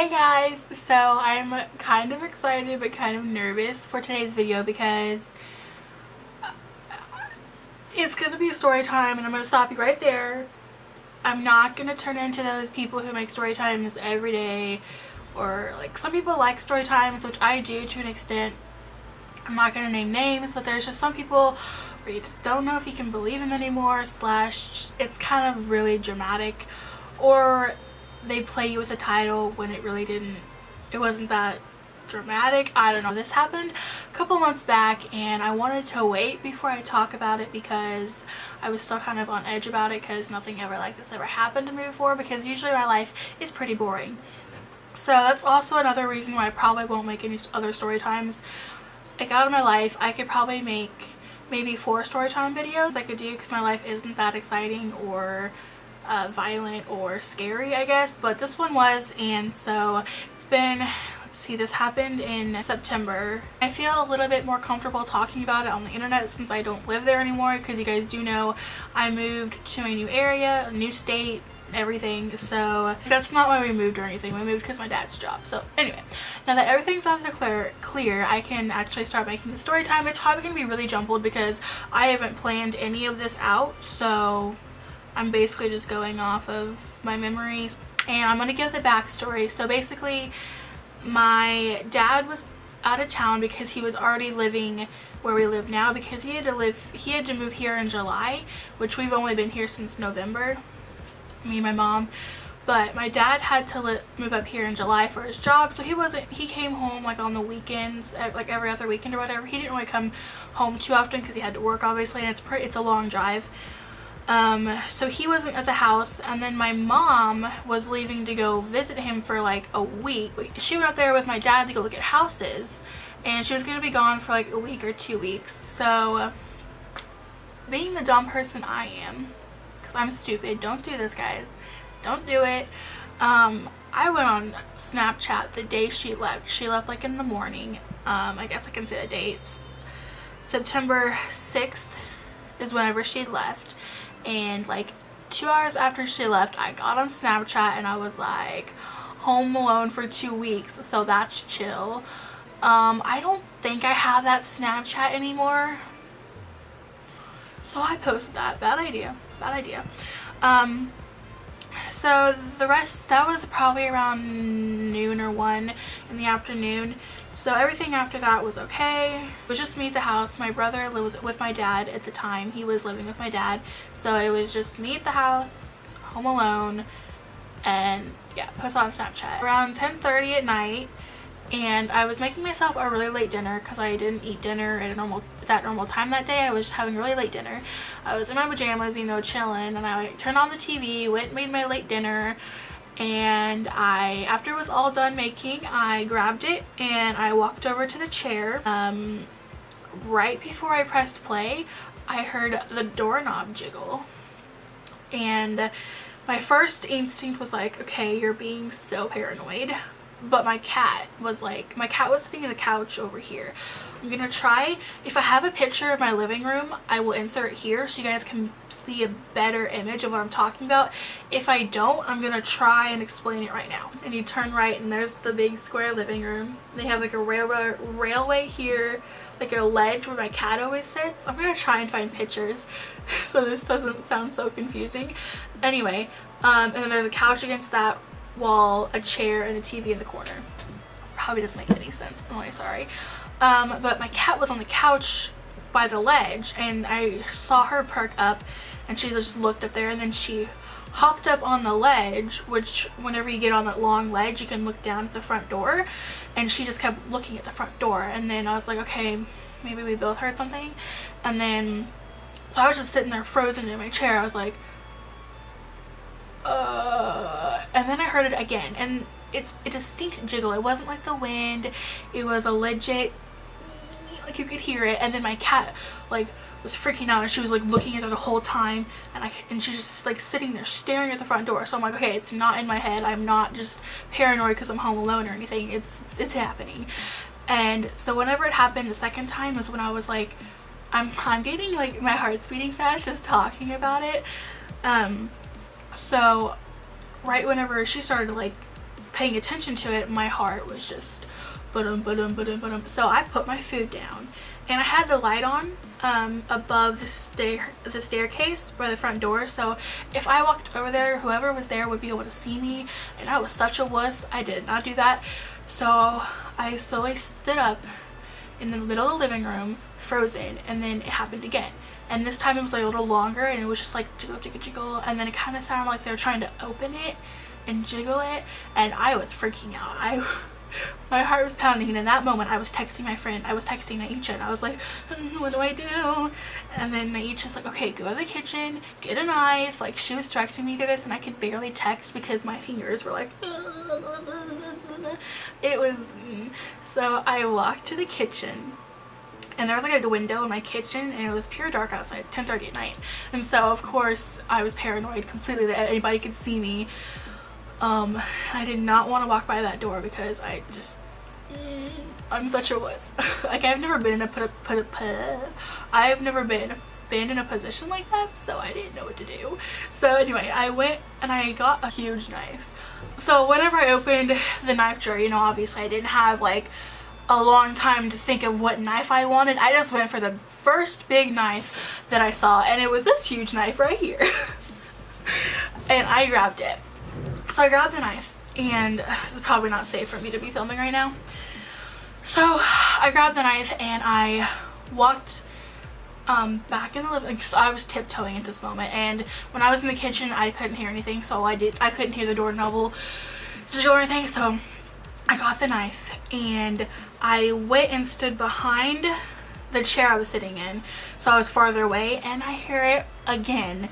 Hey guys, so I'm kind of excited but kind of nervous for today's video because it's going to be a story time and I'm going to stop you right there. I'm not going to turn into those people who make story times every day, or like some people like story times, which I do to an extent. I'm not going to name names, but there's just some people where you just don't know if you can believe them anymore, slash it's kind of really dramatic, or they play you with a title when it wasn't that dramatic. I don't know. This happened a couple months back and I wanted to wait before I talk about it because I was still kind of on edge about it, because nothing ever like this ever happened to me before, because usually my life is pretty boring. So that's also another reason why I probably won't make any other story times. Like, out of my life, I could probably make maybe 4 story time videos I could do, because my life isn't that exciting or violent or scary, I guess, but this one was. And so it's been, let's see, this happened in September. I feel a little bit more comfortable talking about it on the internet since I don't live there anymore, because you guys do know I moved to a new area, a new state, everything. So that's not why we moved or anything. We moved because my dad's job. So anyway, now that everything's out there clear, I can actually start making the story time. It's probably gonna be really jumbled because I haven't planned any of this out, so I'm basically just going off of my memories. And I'm gonna give the backstory. So basically, my dad was out of town because he was already living where we live now, because he had to move here in July, which we've only been here since November, me and my mom. But my dad had to move up here in July for his job, so he came home like on the weekends, like every other weekend or whatever. He didn't really come home too often because he had to work, obviously, and it's a long drive. So he wasn't at the house, and then my mom was leaving to go visit him for like a week. She went up there with my dad to go look at houses, and she was going to be gone for like a week or 2 weeks. So being the dumb person I am, because I'm stupid, don't do this, guys, don't do it, I went on Snapchat the day she left. She left like in the morning. I guess I can say the dates. September 6th is whenever she left. And like 2 hours after she left, I got on Snapchat and I was like, home alone for 2 weeks, so that's chill. I don't think I have that Snapchat anymore, so I posted that. Bad idea. So the rest, that was probably around noon or 1 in the afternoon. So everything after that was okay. It was just me at the house. My brother was with my dad at the time. He was living with my dad. So it was just me at the house, home alone, and yeah, post on Snapchat. Around 10:30 at night, and I was making myself a really late dinner because I didn't eat dinner at that normal time that day. I was just having really late dinner. I was in my pajamas, you know, chilling, and I turned on the TV, went and made my late dinner. And after it was all done making, I grabbed it and I walked over to the chair. Right before I pressed play, I heard the doorknob jiggle, and my first instinct was like, okay, you're being so paranoid. But my cat was sitting in the couch over here. I'm gonna try, if I have a picture of my living room, I will insert it here so you guys can see a better image of what I'm talking about. If I don't, I'm gonna try and explain it right now. And you turn right and there's the big square living room. They have like a railway here, like a ledge where my cat always sits. I'm gonna try and find pictures so this doesn't sound so confusing. Anyway, and then there's a couch against that wall, a chair, and a TV in the corner. Probably doesn't make any sense. I'm really sorry. But my cat was on the couch by the ledge, and I saw her perk up, and she just looked up there, and then she hopped up on the ledge, which whenever you get on that long ledge, you can look down at the front door, and she just kept looking at the front door. And then I was like, okay, maybe we both heard something. And then, so I was just sitting there frozen in my chair. I was like, and then I heard it again, and it's a distinct jiggle. It wasn't like the wind, it was a legit, like you could hear it. And then my cat like was freaking out, and she was like looking at it the whole time, and she's just like sitting there staring at the front door. So I'm like, okay, it's not in my head, I'm not just paranoid because I'm home alone or anything, it's happening. And so whenever it happened the second time was when I was like, I'm getting like my heart's beating fast just talking about it. So right whenever she started like paying attention to it, my heart was just ba-dum, ba-dum, ba-dum, ba-dum. So I put my food down, and I had the light on above the staircase by the front door, so if I walked over there, whoever was there would be able to see me, and I was such a wuss. I did not do that. So I slowly stood up in the middle of the living room, frozen, and then it happened again. And this time it was like a little longer, and it was just like jiggle, jiggle, jiggle, and then it kind of sounded like they were trying to open it and jiggle it, and I was freaking out. My heart was pounding, and in that moment I was texting my friend. I was texting Naisha, and I was like, what do I do? And then Naisha's like, okay, go to the kitchen, get a knife. Like, she was directing me through this, and I could barely text because my fingers were like, it was, so I walked to the kitchen, and there was like a window in my kitchen, and it was pure dark outside, 10:30 at night. And so of course I was paranoid completely that anybody could see me. I did not want to walk by that door because I just, I'm such a wuss. Like, I've never been in I've never been in a position like that, so I didn't know what to do. So anyway, I went and I got a huge knife. So whenever I opened the knife drawer, you know, obviously I didn't have like a long time to think of what knife I wanted. I just went for the first big knife that I saw, and it was this huge knife right here. And I grabbed it. So I grabbed the knife, and this is probably not safe for me to be filming right now. So I grabbed the knife and I walked back in the living room. So I was tiptoeing at this moment, and when I was in the kitchen I couldn't hear anything, so I couldn't hear the doorknob or anything. So I got the knife and I went and stood behind the chair I was sitting in, so I was farther away, and I hear it again.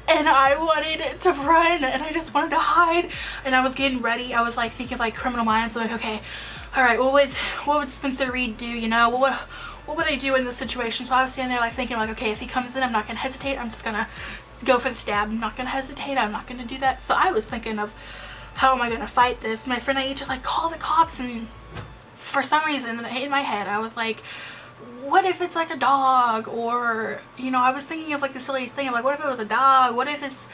And I wanted to run, and I just wanted to hide, and I was getting ready. I was like thinking of like Criminal Minds, like, okay, all right, what would Spencer Reed do, you know, what would I do in this situation? So I was standing there like thinking like, okay, if he comes in, I'm not gonna hesitate, I'm just gonna go for the stab, I'm not gonna hesitate, I'm not gonna do that. So I was thinking of, how am I gonna fight this? My friend Aisha just like, call the cops, and for some reason in my head I was like, what if it's like a dog? Or, you know, I was thinking of like the silliest thing. I'm like, what if it was a dog? What if it's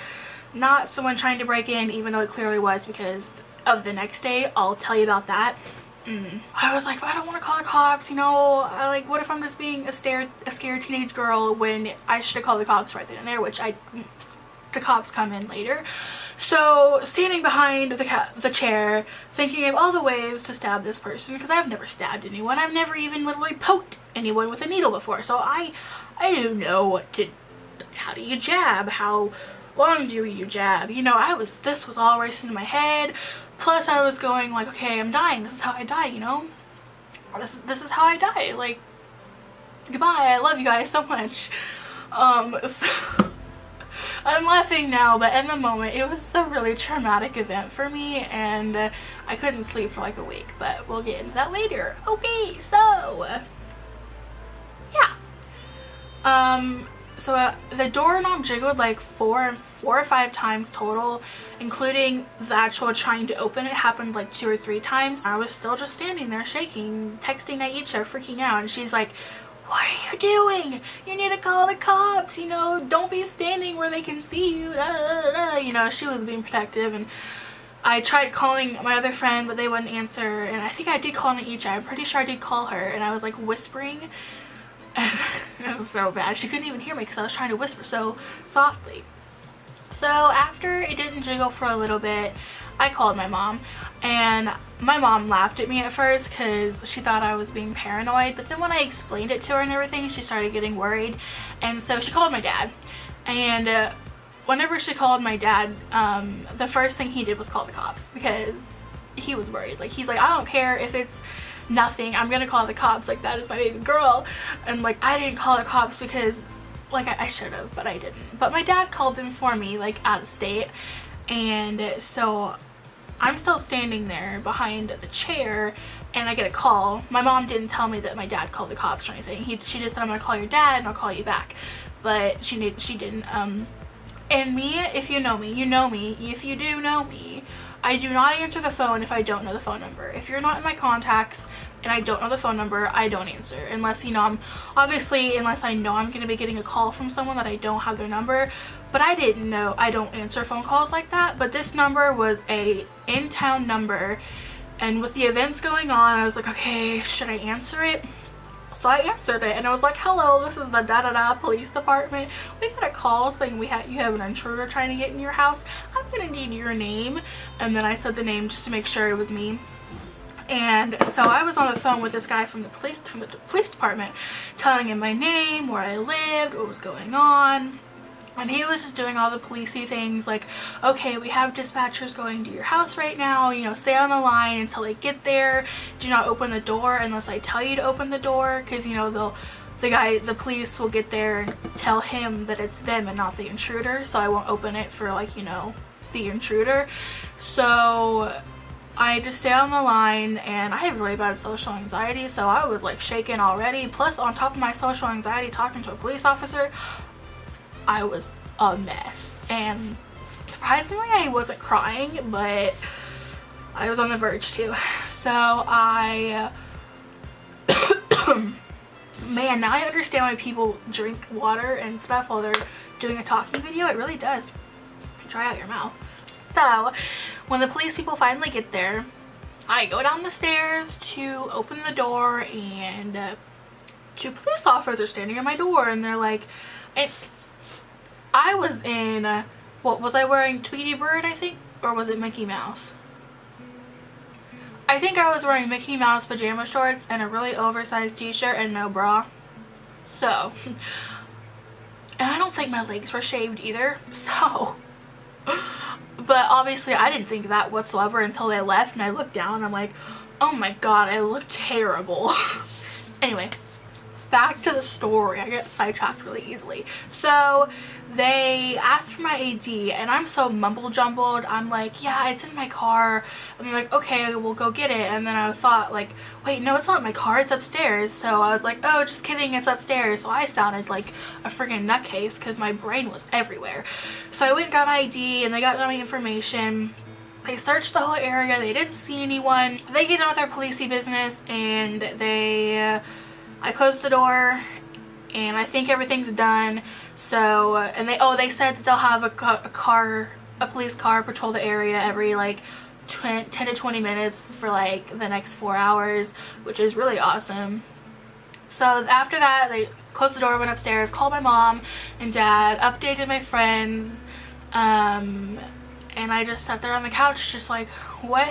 not someone trying to break in, even though it clearly was, because of the next day. I'll tell you about that. I was like, I don't want to call the cops, you know, like, what if I'm just being a scared teenage girl, when I should have called the cops right then and there, which the cops come in later. So standing behind the chair, thinking of all the ways to stab this person, because I've never stabbed anyone. I've never even literally poked anyone with a needle before, so I don't know how do you jab, how long do you jab, you know. This was all racing in my head, plus I was going like, okay, I'm dying, this is how I die, you know, this is how I die, like, goodbye, I love you guys so much. So I'm laughing now, but in the moment it was a really traumatic event for me, and I couldn't sleep for like a week, but we'll get into that later. Okay, so yeah, so the doorknob jiggled like four or five times total, including the actual trying to open it happened like 2 or 3 times. I was still just standing there shaking, texting Naisha, freaking out, and she's like, what are you doing? You need to call the cops, you know, don't be standing where they can see you, da, da, da, da. You know, she was being protective, and I tried calling my other friend, but they wouldn't answer, and I think I did call Naisha. I'm pretty sure I did call her, and I was like whispering, and it was so bad. She couldn't even hear me because I was trying to whisper so softly. So after it didn't jiggle for a little bit, I called my mom, and my mom laughed at me at first because she thought I was being paranoid, but then when I explained it to her and everything, she started getting worried, and so she called my dad. And whenever she called my dad, the first thing he did was call the cops, because he was worried. Like, he's like, I don't care if it's nothing, I'm gonna call the cops, like, that is my baby girl. And like, I didn't call the cops because like I should have, but I didn't. But my dad called them for me, like, out of state. And so I'm still standing there behind the chair, and I get a call. My mom didn't tell me that my dad called the cops or anything. She just said, I'm gonna call your dad and I'll call you back. But she didn't. And me, if you know me, you know me. If you do know me, I do not answer the phone if I don't know the phone number. If you're not in my contacts and I don't know the phone number, I don't answer. Unless, you know, unless I know I'm going to be getting a call from someone that I don't have their number. But I didn't know. I don't answer phone calls like that. But this number was a in-town number. And with the events going on, I was like, okay, should I answer it? So I answered it, and I was like, hello, this is the da-da-da police department. We got a call saying you have an intruder trying to get in your house. I'm gonna need your name. And then I said the name just to make sure it was me. And so I was on the phone with this guy from the police department, telling him my name, where I lived, what was going on. And he was just doing all the policey things like, okay, we have dispatchers going to your house right now, you know, stay on the line until they get there. Do not open the door unless I tell you to open the door, because, you know, the police will get there and tell him that it's them and not the intruder, so I won't open it for, like, you know, the intruder. So I just stay on the line, and I have really bad social anxiety, so I was like shaking already. Plus, on top of my social anxiety, talking to a police officer, I was a mess. And surprisingly, I wasn't crying, but I was on the verge too. So man, now I understand why people drink water and stuff while they're doing a talking video. It really does dry out your mouth. So when the police people finally get there, I go down the stairs to open the door, and two police officers are standing at my door, and they're like, I was in, what was I wearing? Tweety Bird, I think? Or was it Mickey Mouse? I think I was wearing Mickey Mouse pajama shorts and a really oversized t-shirt and no bra. So, and I don't think my legs were shaved either, so. But obviously I didn't think that whatsoever until they left, and I looked down and I'm like, oh my god, I look terrible. Anyway, back to the story. I get sidetracked really easily. So they asked for my ID, and I'm so mumble jumbled. I'm like, yeah, it's in my car. And they're like, okay, we'll go get it. And then I thought, like, wait, no, it's not in my car, it's upstairs. So I was like, oh, just kidding, it's upstairs. So I sounded like a freaking nutcase because my brain was everywhere. So I went and got my ID, and they got my information. They searched the whole area. They didn't see anyone. They get done with their policey business, and I closed the door, and I think everything's done. So, and they said that they'll have a police car patrol the area every like 10 to 20 minutes for like the next 4 hours, which is really awesome. So after that, they closed the door, went upstairs, called my mom and dad, updated my friends, and I just sat there on the couch just like, what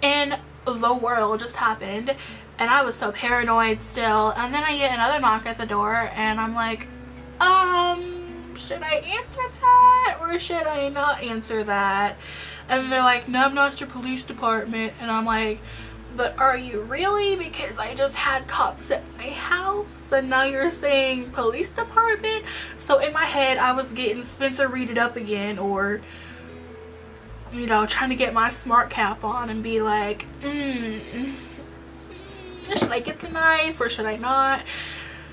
in the world just happened? And I was so paranoid still. And then I get another knock at the door, and I'm like, should I answer that or should I not answer that? And they're like, no, I'm not your police department. And I'm like, but are you really? Because I just had cops at my house, and now you're saying police department? So in my head, I was getting Spencer Read It Up again, or, you know, trying to get my smart cap on and be like, should I get the knife or should I not?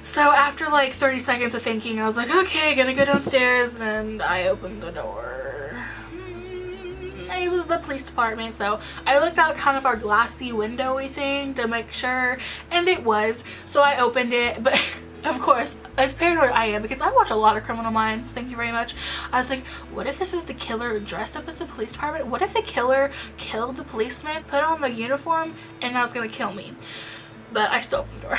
So after like 30 seconds of thinking, I was like, okay, gonna go downstairs, and I opened the door. It was the police department, so I looked out kind of our glassy windowy thing to make sure, and it was. So I opened it, but of course, as paranoid I am, because I watch a lot of Criminal Minds, thank you very much, I was like, what if this is the killer dressed up as the police department? What if the killer killed the policeman, put on the uniform, and now it's gonna kill me? But I still opened the door.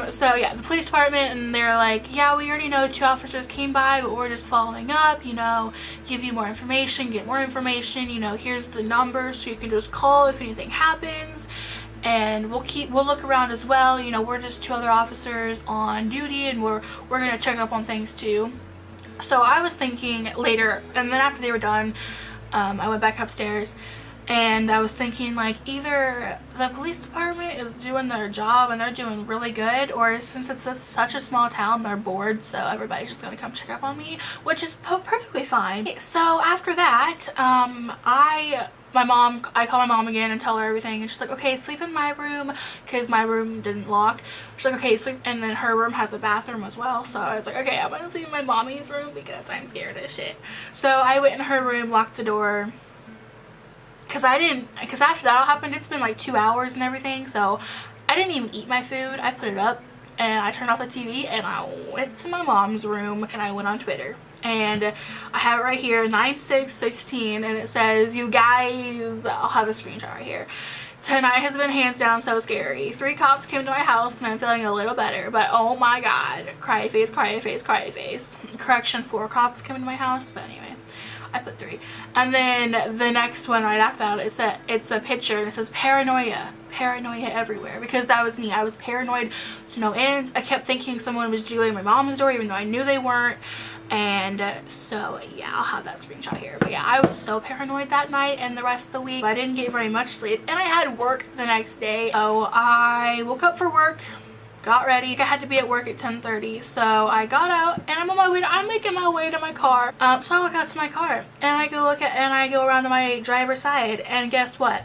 So yeah, the police department, and they're like, yeah, we already know 2 officers came by, but we're just following up, you know, give you more information, get more information, you know, here's the number so you can just call if anything happens, and we'll look around as well, you know, we're just 2 other officers on duty, and we're gonna check up on things too. So I was thinking later, and then after they were done, I went back upstairs, And I was thinking, like, either the police department is doing their job and they're doing really good, or since it's such a small town, they're bored, so everybody's just gonna come check up on me, which is perfectly fine. So after that, I call my mom again and tell her everything, and she's like, okay, sleep in my room, because my room didn't lock. She's like, okay, sleep, and then her room has a bathroom as well, so I was like, okay, I'm gonna sleep in my mommy's room because I'm scared as shit. So I went in her room, locked the door, because after that all happened, it's been like 2 hours and everything, so I didn't even eat my food. I put it up and I turned off the TV and I went to my mom's room and I went on Twitter. And I have it right here, 9/6/16, and it says, you guys, I'll have a screenshot right here. Tonight has been hands down so scary. 3 cops came to my house and I'm feeling a little better, but oh my god, cry face, cry face, cry face. Correction, 4 cops came to my house, but anyway, I put 3. And then the next one right after that, it's a picture and it says paranoia everywhere, because that was me. I was paranoid to no ends. I kept thinking someone was juggling my mom's door even though I knew they weren't. And so yeah, I'll have that screenshot here. But yeah, I was so paranoid that night and the rest of the week. I didn't get very much sleep and I had work the next day. So I woke up for work, got ready. I had to be at work at 10:30, so I got out and I'm making my way to my car. So I walk out to my car and I go around to my driver's side, and guess what?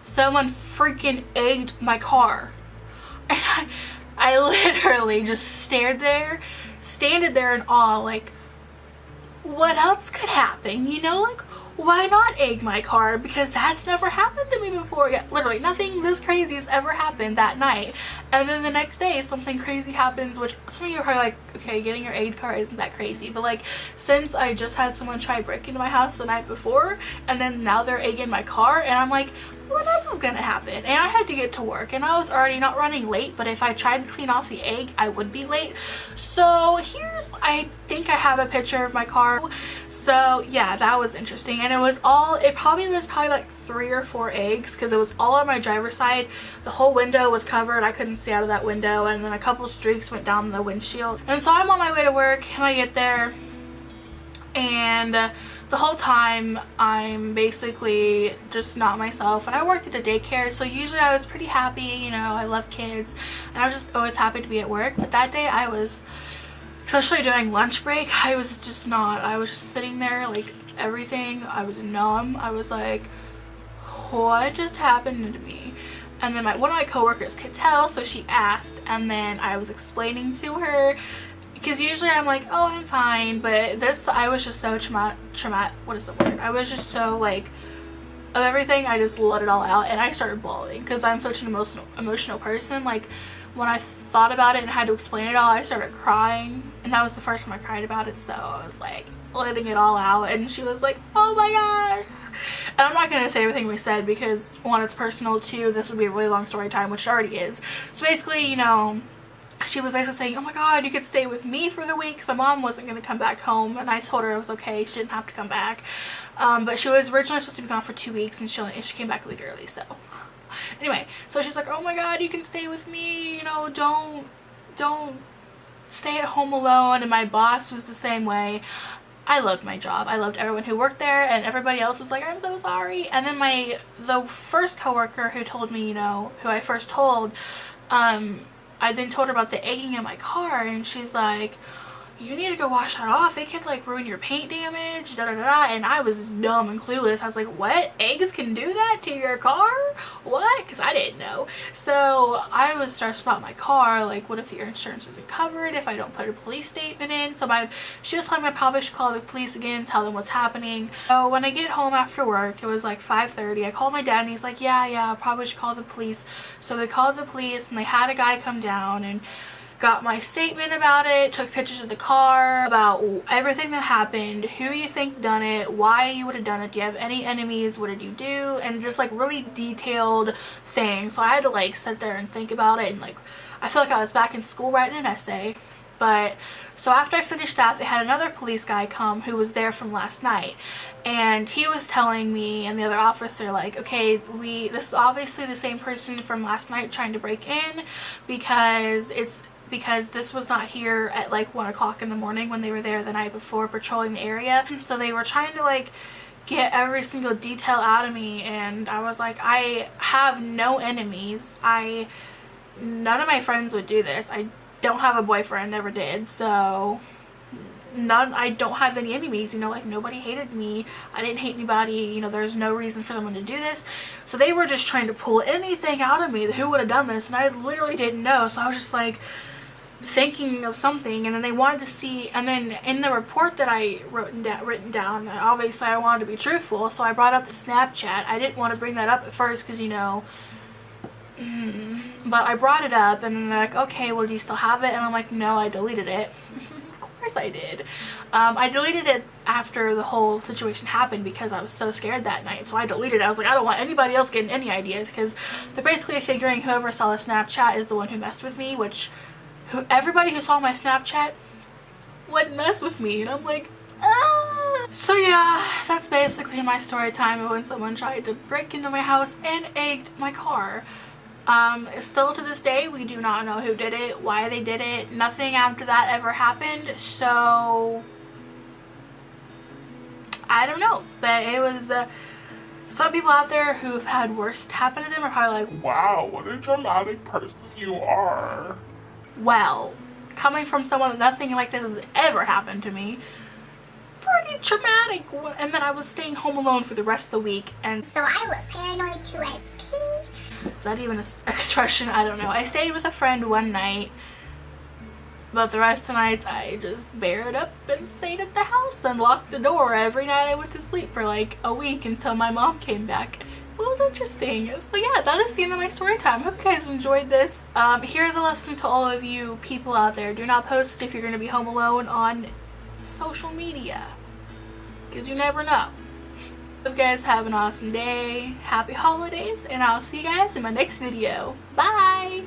Someone freaking egged my car. And I literally just standed there in awe, like, what else could happen, you know? Like, why not egg my car? Because that's never happened to me before. Yeah, literally nothing this crazy has ever happened that night. And then the next day something crazy happens, which some of you are probably like, okay, getting your egged car isn't that crazy, but like, since I just had someone try break into my house the night before and then now they're egging my car, and I'm like, what else is gonna happen? And I had to get to work and I was already not running late, but if I tried to clean off the egg I would be late. So I think I have a picture of my car. So yeah, that was interesting. And it probably was like 3 or 4 eggs, because it was all on my driver's side. The whole window was covered, I couldn't see out of that window, and then a couple streaks went down the windshield. And so I'm on my way to work and I get there, and the whole time I'm basically just not myself. And I worked at a daycare, so usually I was pretty happy, you know, I love kids and I was just always happy to be at work. But that day I was, especially during lunch break, I was just not. I was just sitting there, like, everything, I was numb. I was like, what just happened to me? And then one of my coworkers could tell, so she asked, and then I was explaining to her, because usually I'm like, oh, I'm fine, but this, I was just so what is the word? I was just so, like, of everything, I just let it all out, and I started bawling, because I'm such an emotional person. Like, when I thought about it and had to explain it all, I started crying, and that was the first time I cried about it, so I was like, letting it all out, and she was like, oh my gosh. And I'm not going to say everything we said, because 1, it's personal, 2, this would be a really long story time, which it already is. So basically, you know, she was basically saying, oh my god, you could stay with me for the week, because my mom wasn't going to come back home, and I told her it was okay, she didn't have to come back. But she was originally supposed to be gone for 2 weeks, and she came back a week early, so anyway, so she's like, oh my god, you can stay with me, you know, don't stay at home alone. And my boss was the same way. I loved my job. I loved everyone who worked there, and everybody else was like, I'm so sorry. And then the first coworker who told me, you know, who I first told, I then told her about the egging in my car, and she's like, you need to go wash that off. It could like ruin your paint damage, da da da da. And I was dumb and clueless. I was like, what? Eggs can do that to your car? What? Because I didn't know. So I was stressed about my car. Like, what if the insurance isn't covered if I don't put a police statement in? So she was telling me I probably should call the police again, tell them what's happening. So when I get home after work, it was like 5:30. I called my dad and he's like, yeah, I probably should call the police. So we called the police and they had a guy come down and got my statement about it, took pictures of the car, about everything that happened, who you think done it, why you would have done it, do you have any enemies, what did you do, and just like really detailed things. So I had to like sit there and think about it, and like I feel like I was back in school writing an essay. But so after I finished that, they had another police guy come who was there from last night, and he was telling me and the other officer, like, okay, this is obviously the same person from last night trying to break in, because this was not here at like 1 o'clock in the morning when they were there the night before patrolling the area. So they were trying to like get every single detail out of me, and I was like, I have no enemies. None of my friends would do this. I don't have a boyfriend, never did, so I don't have any enemies, you know, like nobody hated me. I didn't hate anybody, you know, there's no reason for someone to do this. So they were just trying to pull anything out of me, who would have done this, and I literally didn't know. So I was just like thinking of something, and then they wanted to see, and then in the report that I written down, obviously I wanted to be truthful, so I brought up the Snapchat. I didn't want to bring that up at first because, you know, but I brought it up, and then they're like, okay, well, do you still have it? And I'm like, no, I deleted it. Of course I did. I deleted it after the whole situation happened because I was so scared that night, so I deleted it. I was like, I don't want anybody else getting any ideas, because they're basically figuring whoever saw the Snapchat is the one who messed with me, which everybody who saw my Snapchat would mess with me, and I'm like, ah. So yeah, that's basically my story time of when someone tried to break into my house and egged my car. Still to this day, we do not know who did it, why they did it. Nothing after that ever happened, so I don't know. But it was some people out there who've had worse happen to them are probably like, wow, what a dramatic person you are. Well, coming from someone that nothing like this has ever happened to me, pretty traumatic. And then I was staying home alone for the rest of the week, and so I was paranoid to a T. Is that even an expression? I don't know. I stayed with a friend one night, but the rest of the nights I just bared up and stayed at the house and locked the door every night I went to sleep for like a week until my mom came back. It was interesting. So yeah, that is the end of my story time. I hope you guys enjoyed this. Here's a lesson to all of you people out there. Do not post if you're going to be home alone on social media, because you never know. Hope you guys have an awesome day. Happy holidays, and I'll see you guys in my next video. Bye!